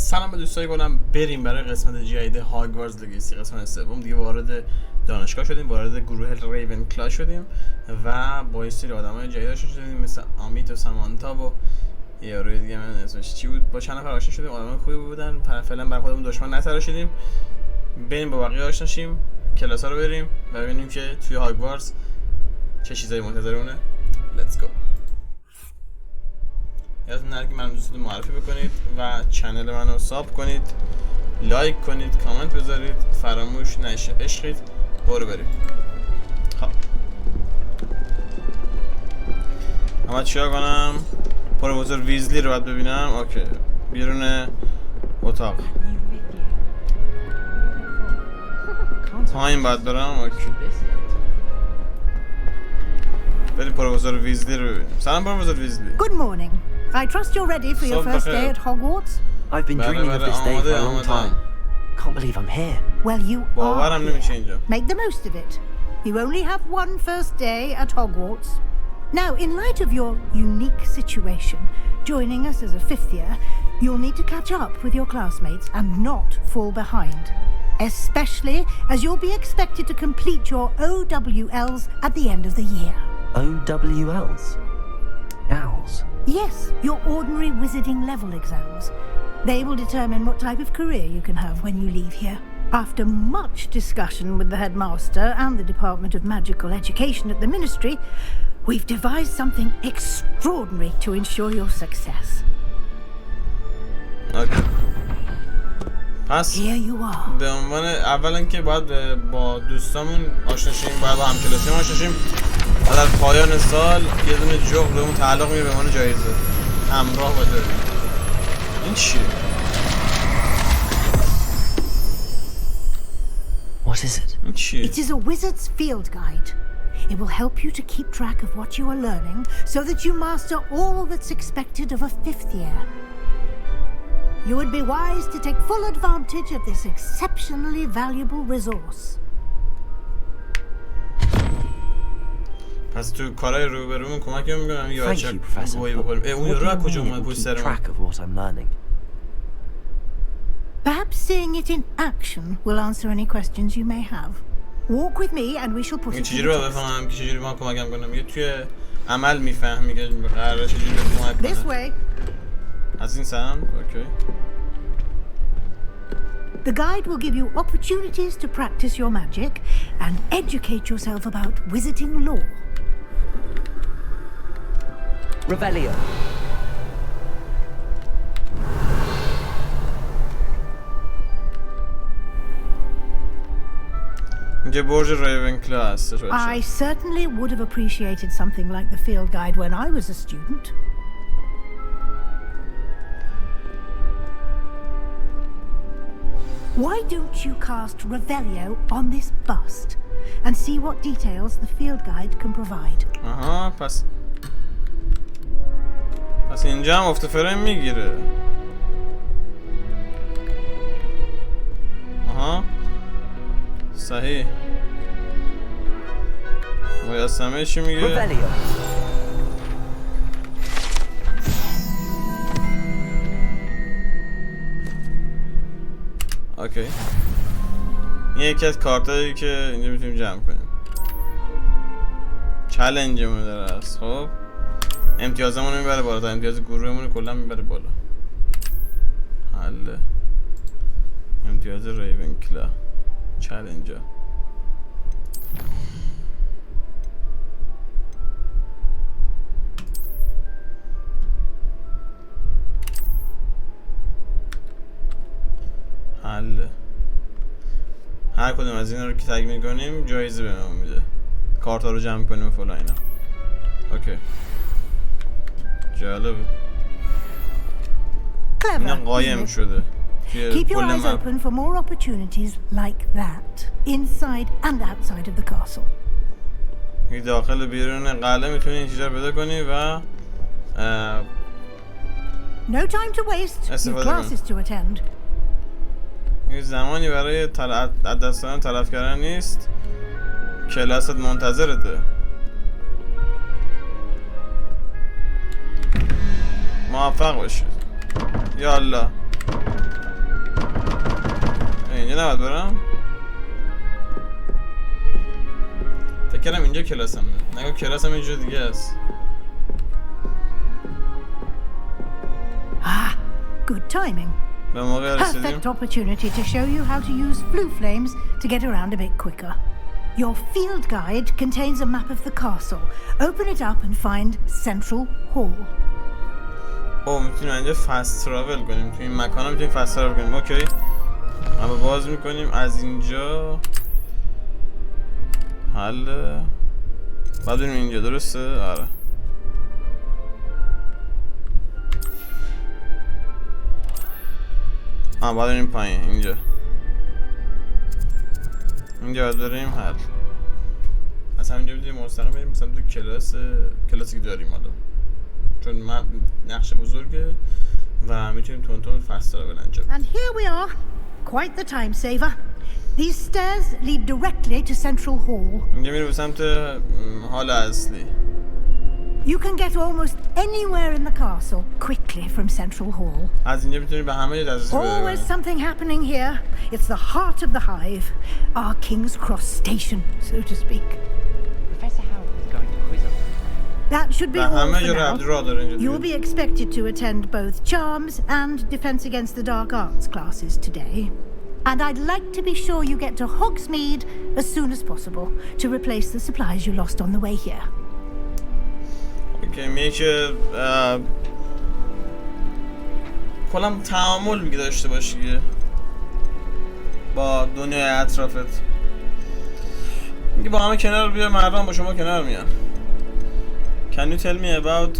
سلام به دوستای گلم. بریم برای قسمت جدید هاگوارتز لگسی، قسمت سوم. دیگه وارد دانشگاه شدیم، وارد گروه ریون کلا شدیم و با یه سری آدمای جدید شدیم، مثل امیت و سامانتا و یاروی دیگه، من اسمش چی بود، با چند نفر آشنا شدیم. آدمای خوبی بودن، فعلا بر خودمون دشمن نتراشیدیم. بریم با بقیه آشنا شیم، کلاس‌ها رو بریم و ببینیم که توی هاگوارتز چه چیزایی منتظرونه. لیتس گو. یادتون نره که من دوستتون معرفی بکنید و چنل منو ساب کنید، لایک کنید، کامنت بذارید، فراموش نشه. عشقید. برو بریم. خب اما چیکار کنم؟ پروفسور ویزلی رو باید ببینم. اوکی، بیرون اتاق پایین باید برم. اوکی، بریم پروفسور ویزلی رو ببینیم. سلام پروفسور ویزلی. Good morning. I trust you're ready for your first day at Hogwarts. I've been dreaming of this day for a long time. Can't believe I'm here. Well, you are here. Make the most of it. You only have one first day at Hogwarts. Now, in light of your unique situation, joining us as a fifth year, you'll need to catch up with your classmates and not fall behind. Especially as you'll be expected to complete your OWLs at the end of the year. OWLs? Owls? Yes, your ordinary wizarding level exams. They will determine what type of career you can have when you leave here. After much discussion with the headmaster and the Department of Magical Education at the Ministry, we've devised something extraordinary to ensure your success. Okay. پس Here you are. به عنوان اولا که باید با دوستامون آشنا شیم، باید با همکلاسیمون آشنا شیم و در پایان سال یه دونه جغد بهمون تعلق میگیره به عنوان جایزه. همراه باید بریم. این چیه؟ What is it? این چیه؟ It is a wizard's field guide. It will help you to keep track of what you are learning so that you master all that's expected of a fifth year. You would be wise to take full advantage of this exceptionally valuable resource. پس تو کارهای روبرومون کمک میکنم یه Thank you, Professor. گویی بخوریم. اون یارو از What do کجا you mean اومد it will پشت keep سر ما؟ track of what I'm learning? Perhaps seeing it in action will answer any questions you may have. Walk with me and we shall put این it to چجوری the باید test. بفهمم که چجوری ما کمکم کنم؟ یه توی عمل میفهمی که قراره چجوری کمک کنم. This way. از این سمت. اوکی. The guide will give you opportunities to practice your magic and educate yourself about wizarding lore. Revelio. اینجا برج ریونکلا هستش. I certainly would have appreciated something like the field guide when I was a student. Why don't you cast Revelio on this bust and see what details the field guide can provide? آها، پس اینجا هم افت فریم میگیره. آها، صحیح. مجسمه چی میگه؟ Revelio. اوکی. این یکی از کارتایی که اینجا میتونیم جمع کنیم. چالنجمون داره است. خب امتیازمون رو میبره بالا، تا امتیاز گروهمون رو کلا میبره بالا. حله. امتیاز ریونکلا چالنجا. حله. هر کدوم از اینا رو که تگ میکنیم جایزه بهمون میده. کارتا رو جمع کنیم و فلان اینا. اوکی. جالبه. اینا قایم شده. Keep your eyes open for more opportunities like that, inside and outside of the castle. داخل بیرون قلعه میتونی این چیزا رو پیدا کنی و No time to waste. Your classes to attend. این زمانی برای از دست دادن تلف کردن نیست. کلاست منتظرته. موفق باشید. یا الله. اینجا نباید برم. فکر کردم اینجا کلاسمه. نگاه کلاسم اینجا دیگه است. Ah, good timing. به موقع رسیدیم. Perfect opportunity to show you how to use flue flames to get around a bit quicker. Your field guide contains a map of the castle. Open it up and find Central Hall. میتونیم اینجا فست تراول کنیم. تو این مکان ها میتونیم فست تراول کنیم. اوکی. اما باز میکنیم از اینجا. حله. بعد بریم اینجا درسته؟ آره. بعد بریم پایین اینجا. اینجا باید بریم حل. از همینجا میتونیم مستقیم بریم مثلا تو کلاسی که داریم حالا. چون من نقش بزرگه و میتونیم تون فست تراول انجام. And here we are. Quite the time saver. These stairs lead directly to Central Hall. اینجا میره به سمت هال اصلی. You can get almost anywhere in the castle quickly from Central Hall. از اینجا میتونی به همه جا دسترسی پیدا Always something happening here. It's the heart of the hive, our King's Cross station, so to speak. Professor Howard is going to quiz us. That should be به all همه for جا now. راه داره اینجا. You'll be expected to attend both Charms and Defense Against the Dark Arts classes today. And I'd like to be sure you get to Hogsmeade as soon as possible to replace the supplies you lost on the way here. اوکی میگه که کلا تعامل میگه داشته باشی با دنیای اطرافت. میگه با همه کنار بیا، مردم با شما کنار میان. Can you tell me about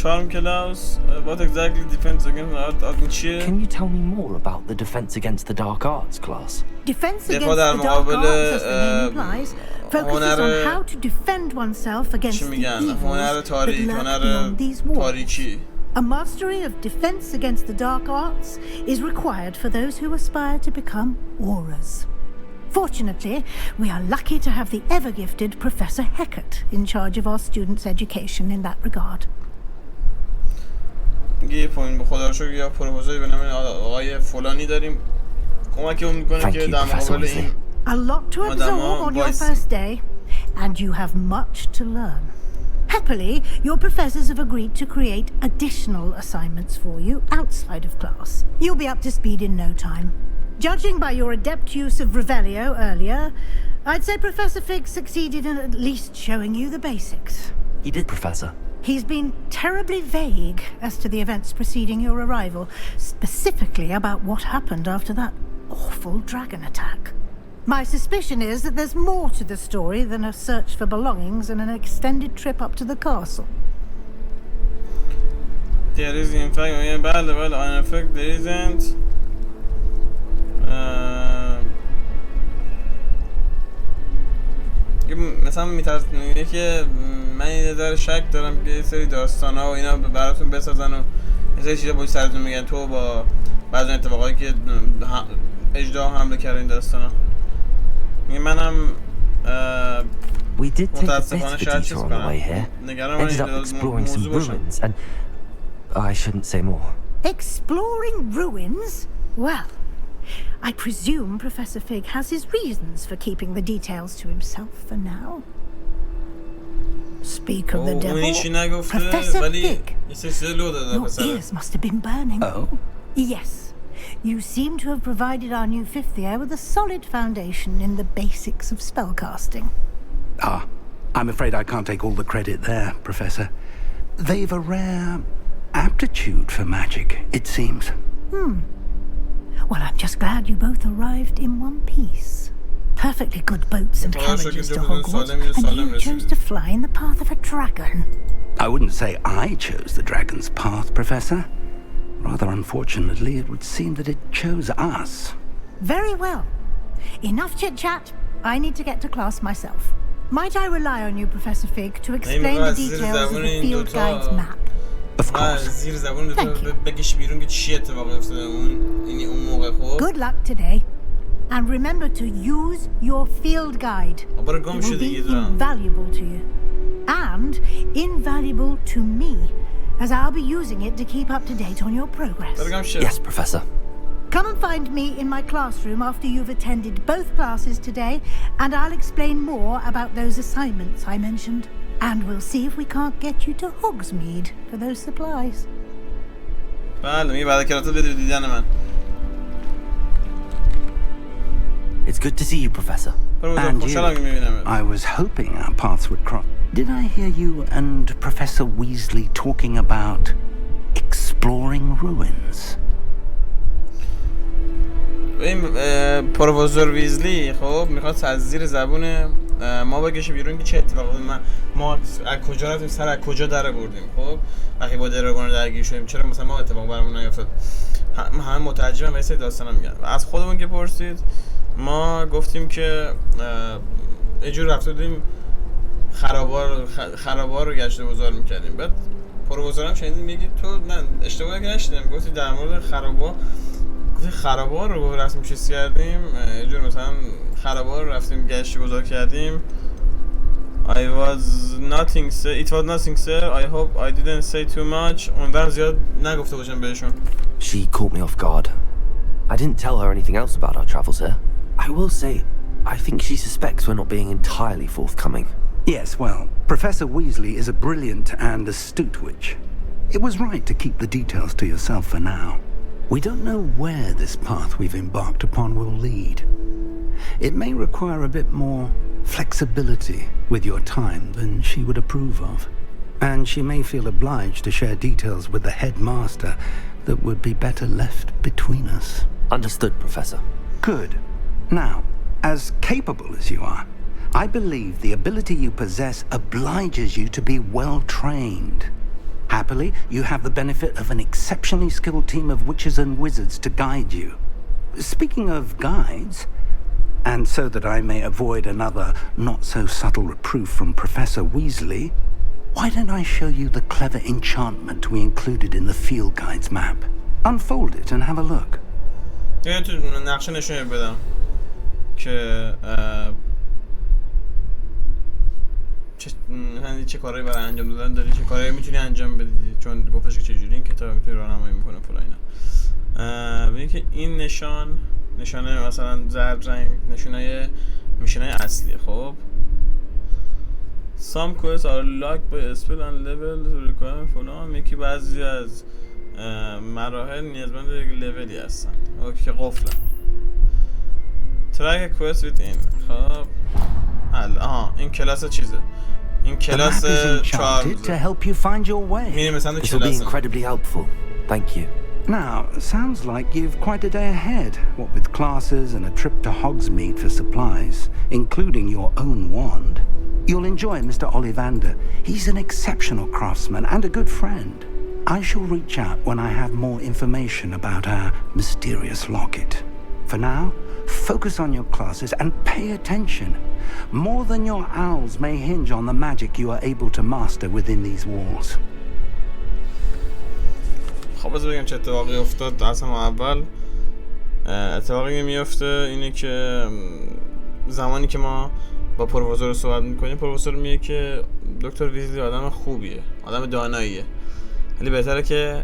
charm class? What exactly defense against the art چیه؟ Can you tell me more about the defense against the dark arts class? Defense against the dark arts, as the name implies, focuses on how to defend oneself against the evils that lurk beyond these walls. A mastery of defense against the dark arts is required for those who aspire to become auras. Fortunately, we are lucky to have the ever-gifted Professor Heckert in charge of our students' education in that regard. یه پوینت به خدا رو شکر یا پروپوزال به نام آقای فلانی داریم کمکمون میکنه که در مقابل این A lot to absorb on your first day, and you have much to learn. Happily, your professors have agreed to create additional assignments for you outside of class. You'll be up to speed in no time. Judging by your adept use of Revelio earlier, I'd say Professor Fig succeeded in at least showing you the basics. He did, Professor. He's been terribly vague as to the events preceding your arrival, specifically about what happened after that awful dragon attack. My suspicion is that there's more to the story than a search for belongings and an extended trip up to the castle. There is in fact, in effect, there isn't. مثلا میترسونه که من یه ذره شک دارم که یه سری داستان ها و اینا براتون بسازن و یه سری چیزا باید سرتون میگن تو با بعضی اتفاقایی که اجدها حمله کرده این داستان ها. منم متاسفانه شاید چیز کنم نگران من این موضوع باشم. I shouldn't say more. Exploring ruins? Well, I presume Professor Fig has his reasons for keeping the details to himself for now. Speak of the devil, Professor Fig, your ears must have been burning. Oh? Yes, you seem to have provided our new fifth year with a solid foundation in the basics of spellcasting. I'm afraid I can't take all the credit there, Professor. They've a rare aptitude for magic, it seems. Well, I'm just glad you both arrived in one piece. Perfectly good boats and carriages to Hogwarts, and you chose to fly in the path of a dragon. I wouldn't say I chose the dragon's path, Professor. Rather unfortunately, it would seem that it chose us. Very well. Enough chit-chat. I need to get to class myself. Might I rely on you, Professor Fig, to explain the details of the field guide's map? Of course. Thank you. Good luck today. And remember to use your field guide. It will be invaluable to you. And invaluable to me, as I'll be using it to keep up to date on your progress. Yes, Professor. Come and find me in my classroom after you've attended both classes today, and I'll explain more about those assignments I mentioned. And we'll see if we can't get you to Hogsmeade for those supplies. بله میگه بعد کلاس بدید دیدن من. It's good to see you, Professor. And you. I was hoping our paths would cross. Did I hear you and Professor Weasley talking about exploring ruins? این پروفسور ویزلی خب میخواد از زیر زبون ما بکشه بیرون که چه اتفاقی ما از کجا رفتیم سر از کجا در بردیم. خب وقتی با دراگون درگیر شدیم چرا مثلا ما اتفاق برامون نیفتاد. همه متعجبم واسه داستانا میگن. از خودمون که پرسید ما گفتیم که یه جور رفته بودیم خرابار رو گشت و گذار میکردیم. بعد پروفسورم شنیدیم میگه تو من اشتباه نشدم گفتی در مورد خرابار رو رفتیم چیز کردیم یه جور مثلا خرابار رو رفتیم گشت گذار کردیم. It was nothing sir. I hope I didn't say too much. اونور زیاد نگفته باشم بهشون. She caught me off guard. I didn't tell her anything else about our travels here. I will say, I think she suspects we're not being entirely forthcoming. Yes, well, Professor Weasley is a brilliant and astute witch. It was right to keep the details to yourself for now. We don't know where this path we've embarked upon will lead. It may require a bit more flexibility with your time than she would approve of. And she may feel obliged to share details with the headmaster that would be better left between us. Understood, Professor. Good. Now, as capable as you are, I believe the ability you possess obliges you to be well trained. Happily, you have the benefit of an exceptionally skilled team of witches and wizards to guide you. Speaking of guides, and so that I may avoid another not-so-subtle reproof from Professor Weasley, why don't I show you the clever enchantment we included in the field guide's map? Unfold it and have a look. یه تو نقشه نشون بدم که چه کارهایی برای انجام دادن داری، چه کارهایی میتونی انجام بدی، چون گفتش که چجوری این کتاب میتونی راهنمایی میکنه فلان اینا. ببین که این نشانه مثلا زرد رنگ میشنای اصلیه. خب some quests are locked by spell and level requirement فلان میگه بعضی از مراحل نیازمند لولی هستن که قفلن. track quest with in خب این کلاس چیزه، این کلاس چارلز میریم مثلا This will be incredibly helpful. Thank you. Now, sounds like you've quite a day ahead, what with classes and a trip to Hogsmeade for supplies, including your own wand. You'll enjoy Mr. Ollivander. He's an exceptional craftsman and a good friend. I shall reach out when I have more information about our mysterious locket. For now, focus on your classes and pay attention. More than your owls may hinge on the magic you are able to master within these walls. خب بذار بگم چه اتفاقی افتاد. از همون اول اتفاقی میفته اینه که زمانی که ما با پروفسور صحبت میکنیم پروفسور میگه که دکتر ویزلی آدم خوبیه، آدم داناییه، ولی بهتره که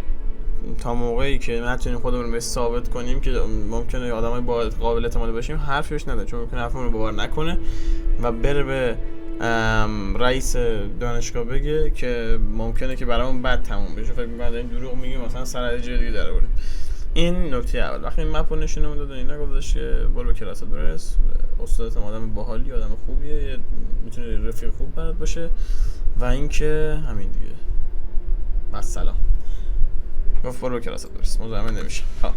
تا موقعی که نتونیم خودمون رو ثابت کنیم که ممکنه آدمای با قابل اعتماد باشیم حرفی بهش نده، چون ممکنه حرفمون رو باور نکنه و بره به رئیس دانشگاه بگه که ممکنه که برامون بد تموم بشه، فکر می‌کنه این دروغ میگه مثلا سر از جای دیگه در آوریم. این نکته اول. وقتی این مپو نشونه میداد اینا گفتش که برو به کلاست برس، استادت آدم باحالی، آدم خوبیه، میتونه رفیق خوب برات باشه و اینکه همین دیگه. بس سلام. گفت برو به کلاست برس، مزاحم نمیشه. ها.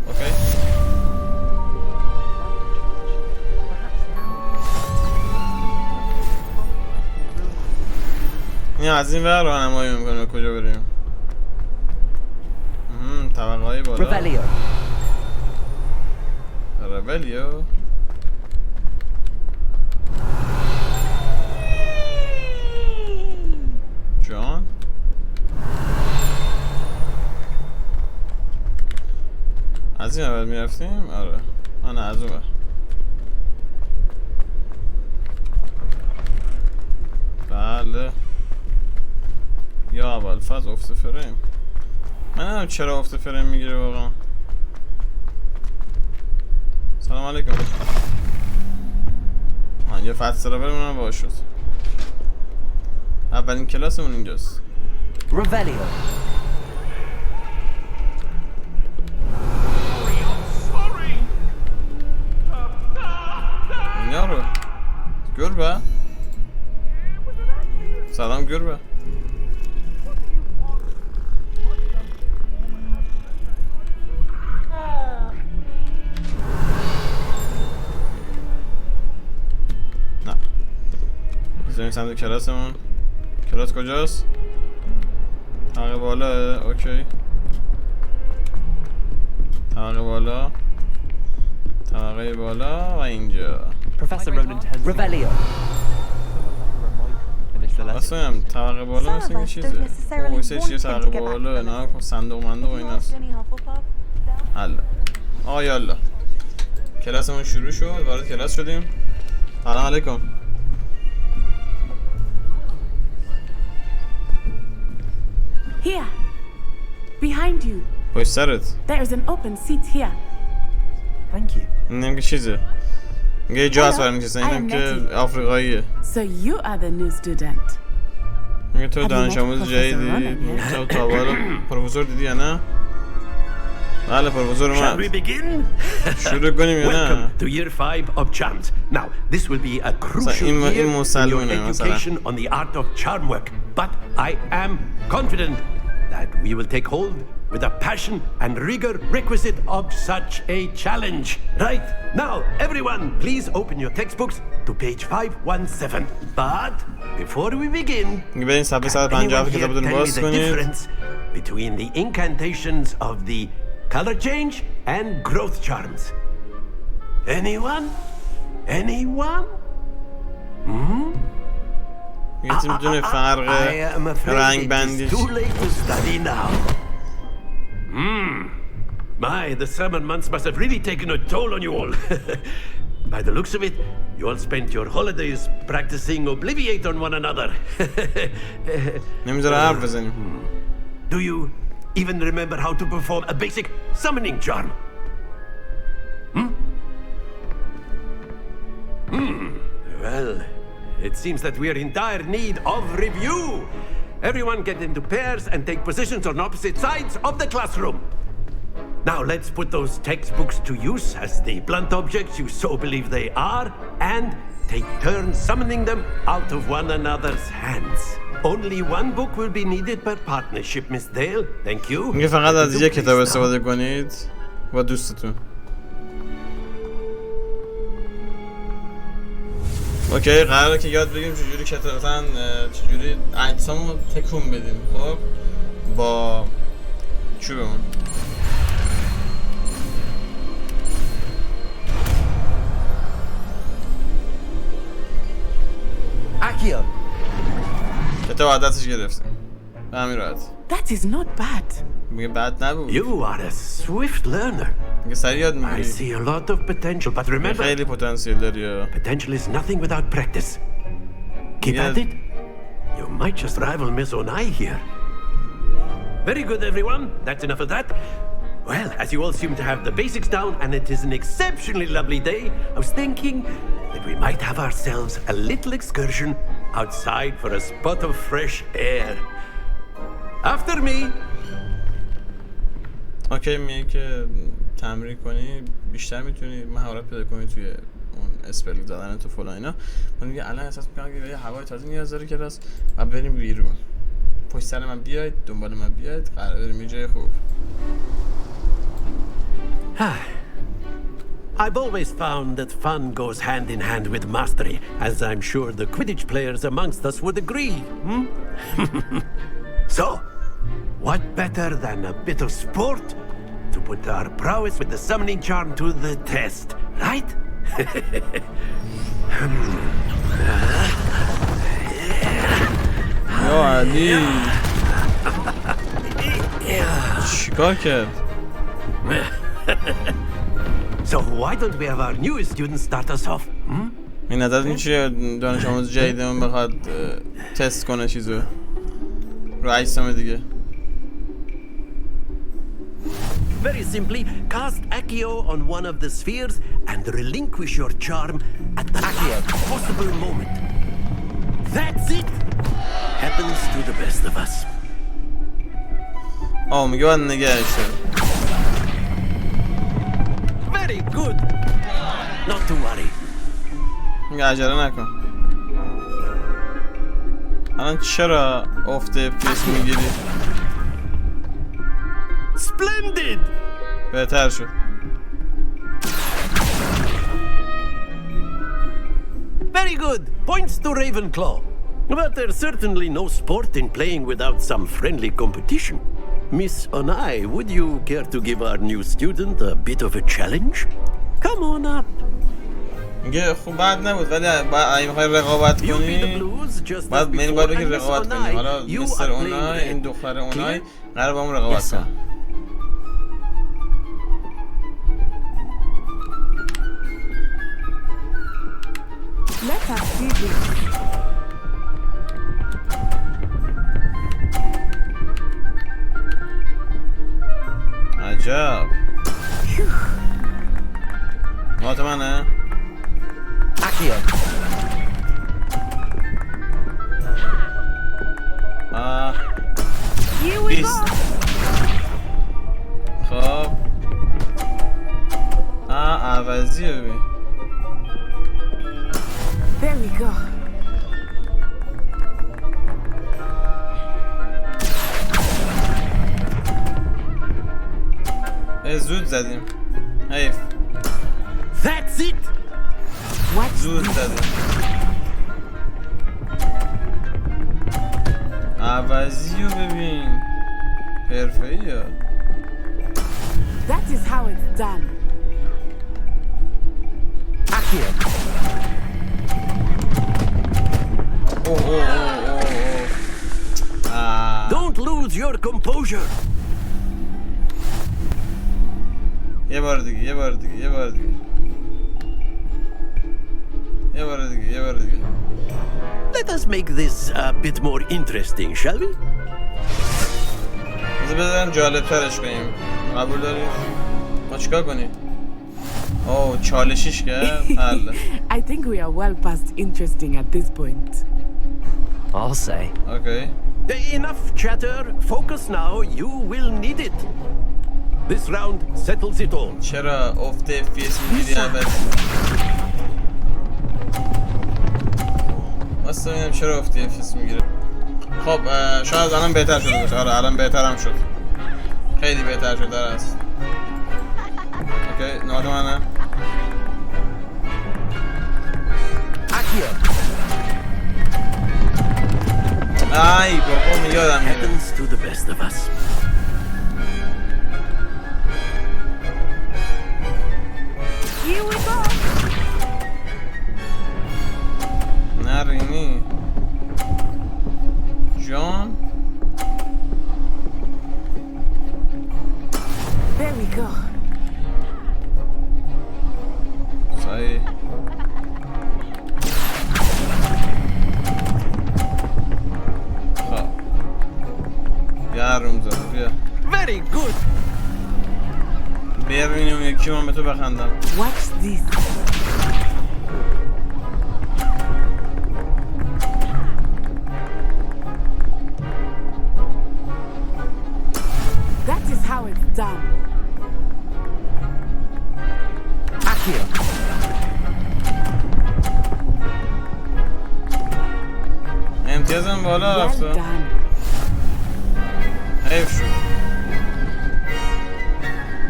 اوکی. این از این ور راهنمایی میکنه کجا بریم. طبقه های بالا. ربلیو. جان از این اول میرفتیم؟ آره من از اون ور. بله یا اول فاز افت فریم. من نمیدونم چرا افت فریم میگیره واقعا. سلام علیکم. یه فتح سرابر منم باز شد. اولین کلاسمون اینجاست. Revelio. اینا رو گربه. سلام گربه. نه بزنیم سمت کلاسمون. کلاس کجاست؟ طبقه بالا. اوکی طبقه بالا، طبقه بالا و اینجا. Professor Ronan has Revelio. اصلا هم طبقه بالا مثل این چیزه. وایسه چیه طبقه بالا؟ نه صندوق مندوق و ایناست. حالا آقا یالا کلاسمون شروع شد. وارد کلاس شدیم. سلام علیکم. Here, behind you. پشت سرت. There is an open seat here. Thank you. اینم که چیزه. یه جا هست برای نشستن. اینم که آفریقاییه. So you are the new student. میگه تو دانش آموز جدیدی. تو تا بالا پروفسور دیدی یا نه؟ بله پروفسور Shall we اومد. begin? شروع کنیم یا نه؟ Welcome to year 5 of charms. Now, this will be a crucial این year in your مسلمونه مثلا. education on the art of charm work. But I am confident that we will take hold with the passion and rigor requisite of such a challenge. Right, now everyone please open your textbooks to page 517. But before we begin, میگه برین صفحه 150 anyone here کتابتون tell me باز the کنید. difference between the incantations of the color change and growth charms? Anyone? Anyone? میگه تیم میدونه فرق I am afraid رنگ it is بندیش. too late to study now. My, the summer months must have really taken a toll on you all. By the looks of it, you all spent your holidays practicing Obliviate on one another. نمیذاره حرف بزنیم. Do you even remember how to perform a basic summoning charm? Well, it seems that we are in dire need of review. Everyone get into pairs and take positions on opposite sides of the classroom. Now let's put those textbooks to use as the blunt objects you so believe they are, and take turns summoning them out of one another's hands. Only one book will be needed per partnership, Miss Dale. Thank you. میگه فقط از یک کتاب استفاده کنید با دوستتون. اوکی قراره که یاد بگیریم چجوری کتاب مثلا چجوری اجسامو تکون بدیم. خب با چوبمون. Accio. کتاب عددش گرفتیم. به همین راحت. That is not bad. میگه بد نبود. You are a swift learner. میگه سریع یاد I میگیری. see a lot of potential, but remember, خیلی پتانسیل داری. potential is nothing without practice. Keep Yeah. at it. You might just rival Miss Onai here. Very good, everyone. That's enough of that. Well, as you all seem to have the basics down, and it is an exceptionally lovely day, I was thinking that we might have ourselves a little excursion outside for a spot of fresh air. After me. اوکی میگه که تمرین کنی بیشتر میتونی مهارت پیدا کنی توی اون اسپل زدن تو فلان اینا. من میگه الان احساس میکنم که یه هوای تازه نیاز داره کلاس و بریم بیرون. پشت سر من بیاید، دنبال من بیاید، قراره بریم یه جای خوب. I've always found that fun goes hand in hand with mastery, as I'm sure the Quidditch players amongst us would agree. So, what better than a bit of sport to put our prowess with the summoning charm to the test, right? یا علی چیکار کرد؟ So why don't we have our newest student start us off? این نظرت این چیه دانش آموز جدیدمون بخواد تست کنه چیزو رو اجسام دیگه؟ Very simply, cast Accio on one of the spheres and relinquish your charm at the last possible moment. That's it! Happens to the best of us. میگه باید نگهش داریم. Very good. Not to worry. میگه عجله نکن. الان چرا افته پیس میگیری؟ Splendid! بهتر شد. Very good. Points to Ravenclaw. But there's certainly no sport in playing without some friendly competition. Miss Onai, would you care to give our new student a bit of a challenge? Come on up. میگه خب بد نبود ولی اگه میخوای رقابت کنی باید بگی رقابت کنی. حالا مستر اونای این دختر اونای قرار با همون رقابت کنی. Let us see this. عجب. نوبت منه؟ Accio. بیست. خب عوضی رو ببین. There we go. زود زدیم. حیف. That's it! زود زدیم. عوضی رو ببین. حرفه‌ای ها. That is how it's done. Accio. Don't lose your composure. یه بار دیگه. Let us make this a bit more interesting, shall we? بذارم جالب ترش کنیم. قبول دارید؟ ما چیکار کنیم؟ چالشیش کرد. حل. I think we are well past interesting at this point. I'll say. Okay. Enough chatter. Focus now. You will need it. This round settles it all. چرا افته FPS میگیری اول؟ واسه ببینم چرا افته FPS میگیره. خب شاید الان بهتر شده باشه. آره الان بهترم شد. خیلی بهتر شده است. اوکی نوبت منه. Accio. ای بابا یادم میره. Happens to the best of us. Here we go. نرینی جان. There we go. صحیح. خب گرم زده بیا. Very good. ببینیم یکی من به تو بخندم. Watch this. That is how it's done. Accio. امتیازم بالا Well رفته. done. حیف شد.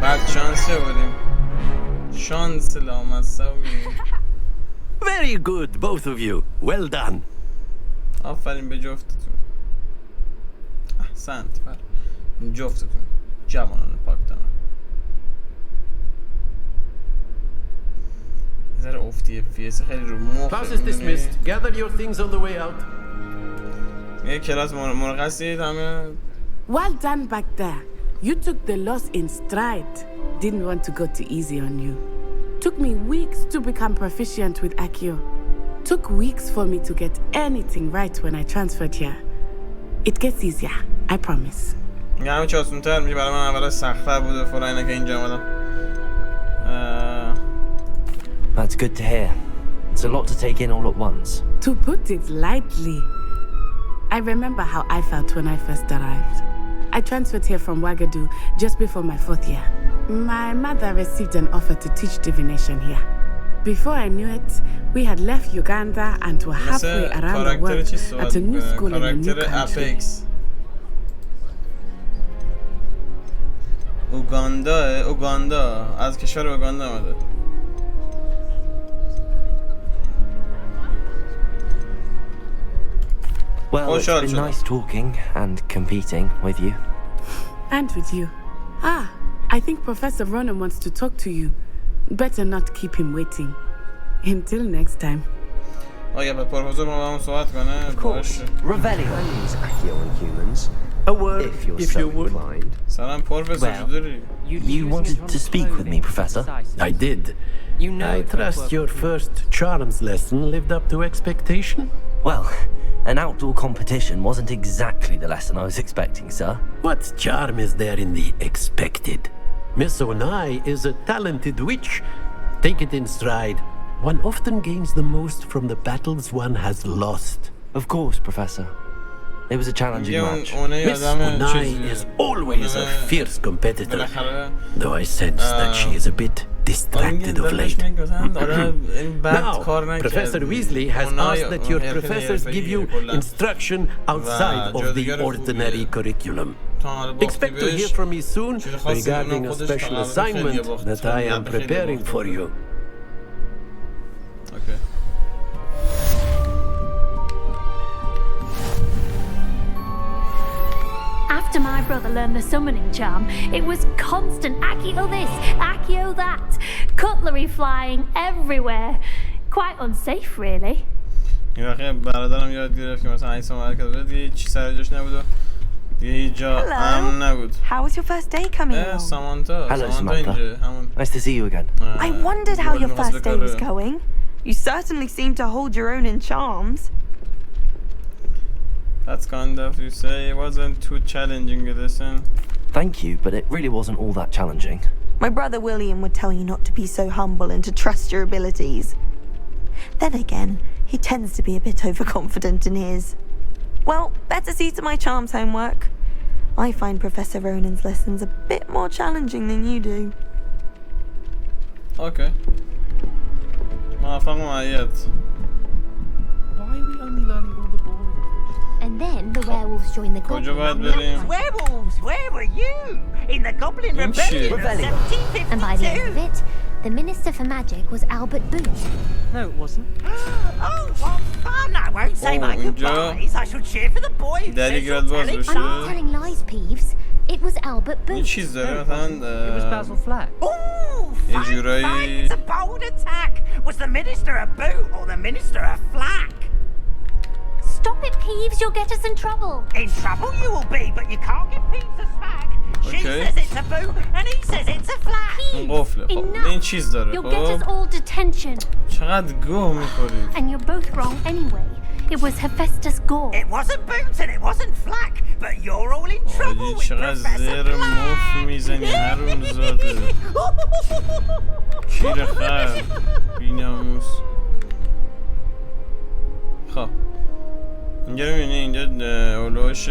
بعد شانسی بودیم. شانس لامصب میگیم. Very good, both of you. Well done. آفرین به جفتتون. احسنت بر جفتتون. جوانان پاکدامن. یه ذره افتی FPS خیلی رو مخ. Class is dismissed. Gather your things on the way out. یه کلاس مرخصید همه. Well done back there. You took the loss in stride. Didn't want to go too easy on you. Took me weeks to become proficient with Accio. Took weeks for me to get anything right when I transferred here. It gets easier, I promise. این همه چه آسون‌تر میشه برای من. اول سخت‌تر بوده فورا اینا که اینجا اومدم. That's good to hear. It's a lot to take in all at once. To put it lightly, I remember how I felt when I first arrived. I transferred here from Wagadu just before my 4th year. My mother received an offer to teach divination here. Before I knew it, we had left Uganda and were halfway around the world at a new school in a new country. اوگاندا از کشور اوگاندا اومده. Well, it's been nice talking and competing with you. And with you. Ah, I think Professor Ronan wants to talk to you. Better not keep him waiting. Until next time. آیا با پروفسور ما با هم صحبت کنه؟ Of course. Revelio means Accio and humans. A word, if you would. سلام پروفسور چطوری؟ You wanted to speak with me, Professor? I did. I trust your first charms lesson lived up to expectation? Well, an outdoor competition wasn't exactly the lesson I was expecting, sir. What charm is there in the expected? Miss Onai is a talented witch. Take it in stride. One often gains the most from the battles one has lost. Of course, Professor. It was a challenging match. Miss Onai is always a fierce competitor, though I sense that she is a bit distracted of late. Now, Professor Weasley has asked that your professors give you instruction outside of the ordinary curriculum. Expect to hear from me soon regarding a special assignment that I am preparing for you. Okay. After my brother learned the summoning charm, it was constant Accio this, Accio that, cutlery flying everywhere. Quite unsafe, really. این واقعا برادرم یاد گرفت که مثلا عیسی اومد که دیگه چی سر جاش نبود و دیگه هیچ جا امن نبود. How was your first day coming along? سامانتا. Hello, Samantha. Nice to see you again. I wondered how your first day was going. You certainly seem to hold your own in charms. That's kind of you say. It wasn't too challenging a lesson. Thank you, but it really wasn't all that challenging. My brother William would tell you not to be so humble and to trust your abilities. Then again, he tends to be a bit overconfident in his. Well, better see to my charms homework. I find Professor Ronan's lessons a bit more challenging than you do. Okay. موافق معید. Why are we only learning all the boring? And then the werewolves joined the کجا باید goblin. بریم؟ Werewolves, where were you? In the Goblin Rebellion of 1752. And by the end of it, the Minister for Magic was Albert Boot. No, it wasn't. Oh, what fun! I won't say my goodbyes. I shall cheer for the boy who says you're telling I'm not telling lies, Peeves. It was Albert این Boot. چیز داره مثلا It was Basil Flack. Ooh, یه fine, جورایی fine. It's a bold attack. Was the Minister a boot or the Minister a flack? Stop it, Peeves. You'll get us in trouble. In trouble you will be, but you can't give Peeves a smack. She says it's a boot and he says it's a flack. این قفله. خب این چیز داره. You'll get us all detention. چقدر گوه میخورید. And you're both wrong anyway. It was Hephaestus Gore. It wasn't boot and it wasn't flack, but you're all in trouble with چقدر Professor زیر مف میزنی هرون زاده. شیر خر. بیناموس. خب. اینجا رو میبینی اینجا اولوش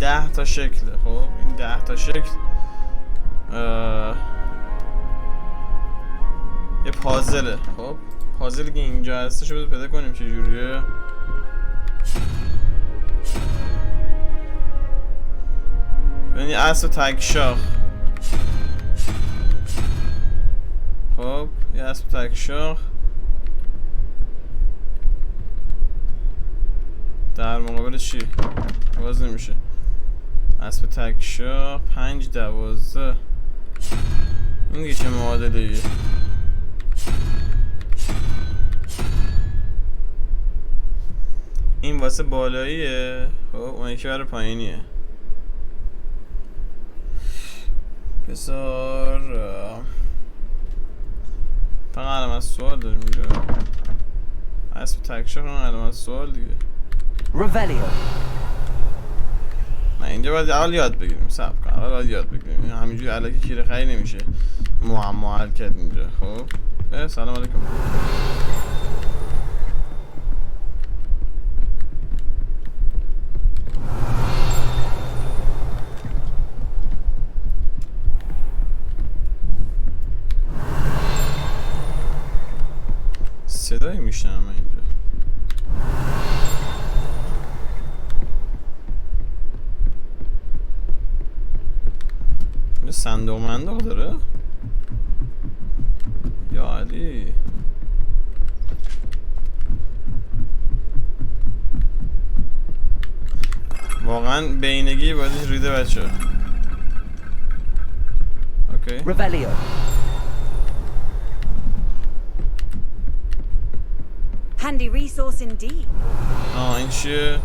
10 تا شکله. خب این 10 تا شکل یه پازله. خب پازلی که اینجا هستش رو پیدا کنیم چجوریه. ببینی اسب تک شاخ. خب یه اسب تک شاخ در مقابل چی؟ باز نمیشه. اسب تک شاخ 5 12. این دیگه چه معادله ایه؟ این واسه بالاییه. خب اون یکی برای پایینیه. بذار فقط علامت سوال داریم اینجا. اسب تک شاخ علامت سوال دیگه. Revelio. نه اینجا باید اول یاد بگیریم. صبر کن، اول باید یاد بگیریم. همینجوری الکی کیره خری نمیشه معما حل کرد اینجا. خب سلام علیکم. صدایی میشنم من اینجا. این صندوق مندوق داره یا علی. واقعا بینگی باید ریده بچه. اوکی Revelio. Handy resource indeed. این چیه؟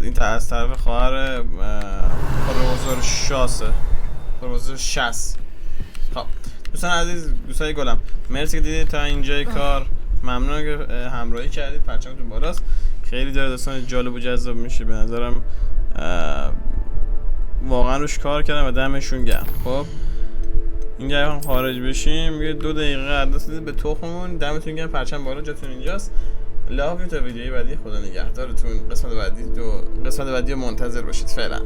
این از طرف خواهر پروفسور شاسه، پروفسور شاس. خب دوستان عزیز، دوستای گلم، مرسی که دیدید تا اینجای کار. ممنونم که همراهی کردید. پرچمتون بالاست. خیلی داره داستان جالب و جذاب میشه به نظرم. واقعا روش کار کردم و دمشون گرم. خب اینجا هم خارج بشیم یه 2 دقیقه عدس به تخممون. دمتون گرم. پرچم بالا، جاتون اینجاست. لاو تا ویدیوی بعدی. خدا نگهدارتون. قسمت بعدی منتظر باشید. فعلا.